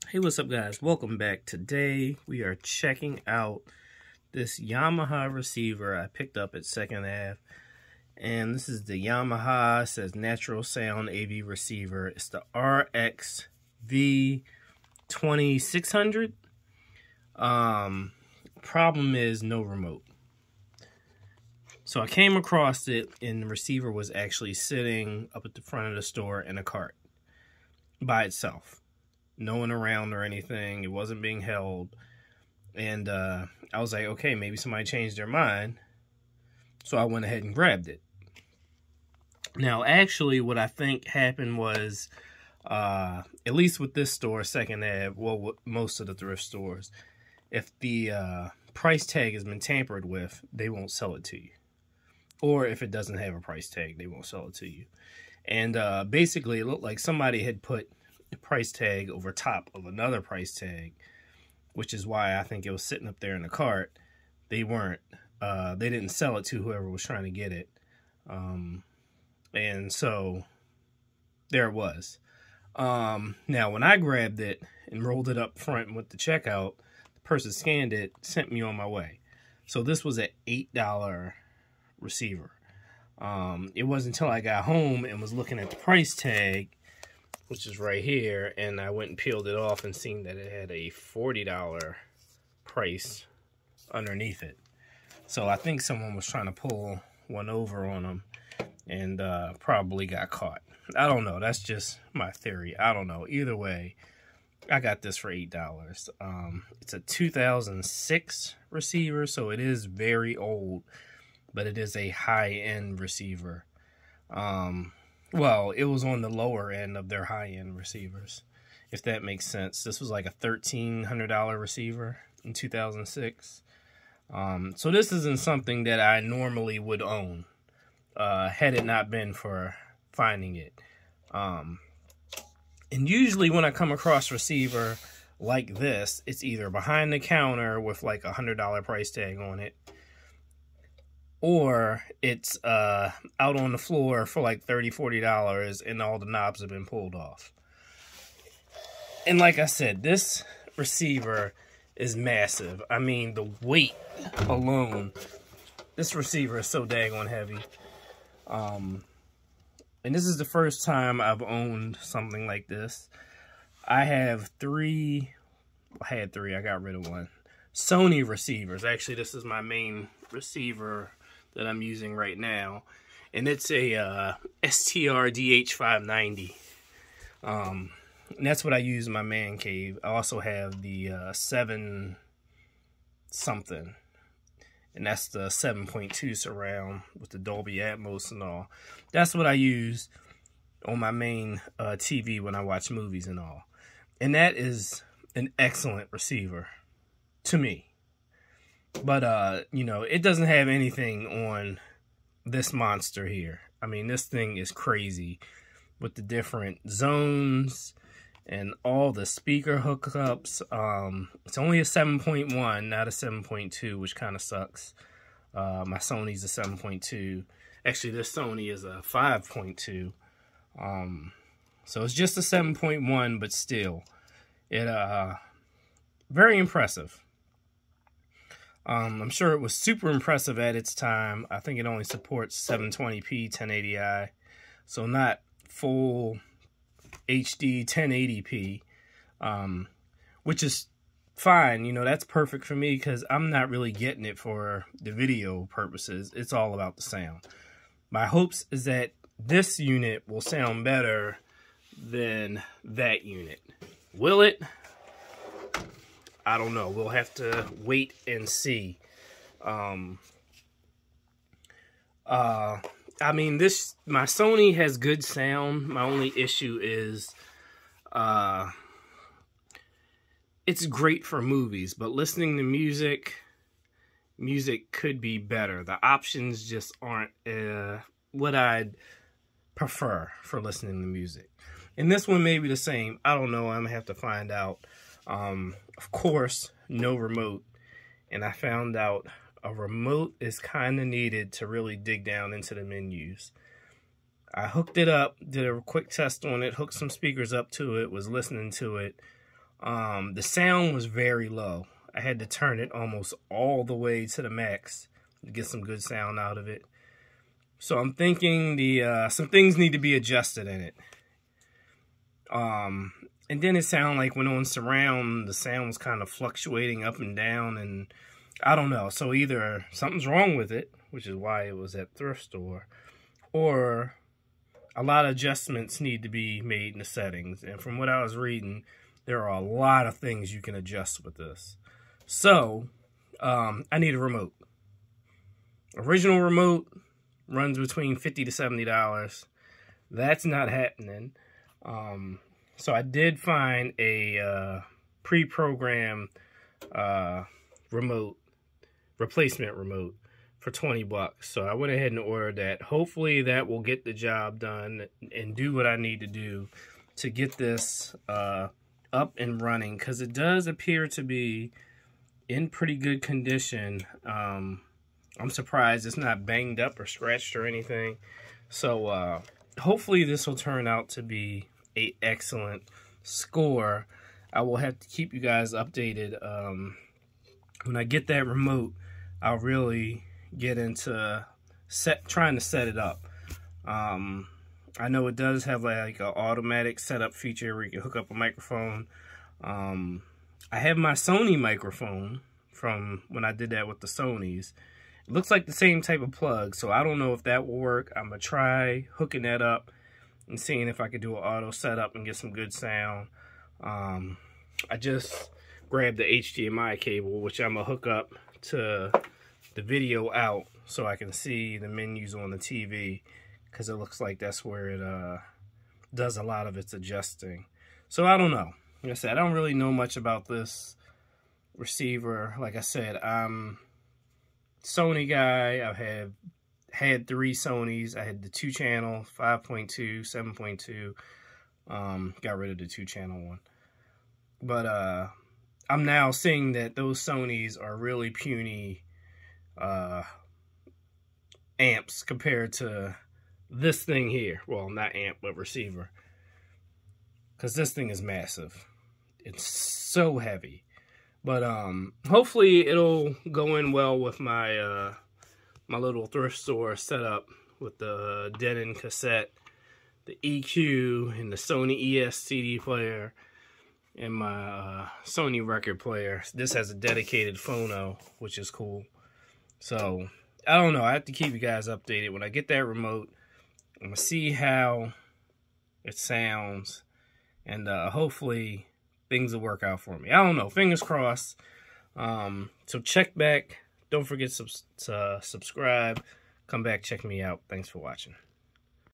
Hey, what's up, guys? Welcome back. Today we are checking out this Yamaha receiver I picked up at Second Ave, and this is the Yamaha. It says Natural Sound AV receiver. It's the RX-V2600. Problem is no remote. So I came across it, and the receiver was actually sitting up at the front of the store in a cart by itself. No one around or anything. It wasn't being held. And I was like, okay, maybe somebody changed their mind. So I went ahead and grabbed it. Now, actually, what I think happened was, at least with this store, Second Ave, well, with most of the thrift stores, if the price tag has been tampered with, they won't sell it to you. Or if it doesn't have a price tag, they won't sell it to you. And basically, it looked like somebody had put the price tag over top of another price tag, which is why I think it was sitting up there in the cart. They weren't. They didn't sell it to whoever was trying to get it. And so there it was. Now, when I grabbed it and rolled it up front and went to checkout, the person scanned it, sent me on my way. So this was an $8 receiver. It wasn't until I got home and was looking at the price tag, which is right here, and I went and peeled it off and seen that it had a $40 price underneath it. So I think someone was trying to pull one over on them and probably got caught. I don't know. That's just my theory. I don't know. Either way, I got this for $8. It's a 2006 receiver, so it is very old, but it is a high-end receiver. Well, it was on the lower end of their high-end receivers, if that makes sense. This was like a $1,300 receiver in 2006. So this isn't something that I normally would own, had it not been for finding it. And usually when I come across a receiver like this, it's either behind the counter with like a $100 price tag on it, or it's out on the floor for like $30, $40 and all the knobs have been pulled off. And like I said, this receiver is massive. I mean, the weight alone, this receiver is so daggone heavy. And this is the first time I've owned something like this. I have I got rid of one. Sony receivers. Actually, this is my main receiver that I'm using right now, and it's a STR DH590. And that's what I use in my man cave. I also have the 7 something, and that's the 7.2 surround with the Dolby Atmos and all. That's what I use on my main TV when I watch movies and all. And that is an excellent receiver to me. But, you know, it doesn't have anything on this monster here. I mean, this thing is crazy with the different zones and all the speaker hookups. It's only a 7.1, not a 7.2, which kind of sucks. My Sony's a 7.2. Actually, this Sony is a 5.2. So it's just a 7.1, but still, it very impressive. I'm sure it was super impressive at its time. I think it only supports 720p 1080i, so not full HD 1080p, which is fine. You know, that's perfect for me because I'm not really getting it for the video purposes. It's all about the sound. My hopes is that this unit will sound better than that unit. Will it? I don't know. We'll have to wait and see. I mean, my Sony has good sound. My only issue is, it's great for movies, but listening to music could be better. The options just aren't what I'd prefer for listening to music. And this one may be the same. I don't know. I'm gonna have to find out. Of course, no remote, and I found out a remote is kind of needed to really dig down into the menus. I hooked it up, did a quick test on it, hooked some speakers up to it, was listening to it The sound was very low. I had to turn it almost all the way to the max to get some good sound out of it. So I'm thinking some things need to be adjusted in it. And then it sounded like when on surround, the sound was kind of fluctuating up and down, and I don't know. So either something's wrong with it, which is why it was at thrift store, or a lot of adjustments need to be made in the settings. And from what I was reading, there are a lot of things you can adjust with this. So I need a remote. Original remote runs between $50 to $70. That's not happening. So I did find a pre-programmed replacement remote for 20 bucks. So I went ahead and ordered that. Hopefully that will get the job done and do what I need to do to get this up and running, because it does appear to be in pretty good condition. I'm surprised it's not banged up or scratched or anything. So hopefully this will turn out to be an excellent score. I will have to keep you guys updated. When I get that remote, I'll really get into trying to set it up. I know it does have like an automatic setup feature where you can hook up a microphone. I have my Sony microphone from when I did that with the Sonys. It looks like the same type of plug, so I don't know if that will work. I'm going to try hooking that up and seeing if I could do an auto setup and get some good sound. I just grabbed the HDMI cable, which I'm going to hook up to the video out so I can see the menus on the TV, because it looks like that's where it does a lot of its adjusting. So I don't know. Like I said, I don't really know much about this receiver. Like I said, I'm Sony guy. I've had 3 Sonys. I had the 2-channel, 5.2, 7.2. Got rid of the 2-channel one. But I'm now seeing that those Sonys are really puny amps compared to this thing here. Well, not amp, but receiver. Because this thing is massive. It's so heavy. But hopefully it'll go in well with my my little thrift store setup with the Denon cassette, the EQ, and the Sony ES CD player, and my Sony record player. This has a dedicated phono, which is cool. So I don't know. I have to keep you guys updated. When I get that remote, I'm gonna see how it sounds, and hopefully things will work out for me. I don't know. Fingers crossed. So check back. Don't forget to subscribe. Come back, check me out. Thanks for watching.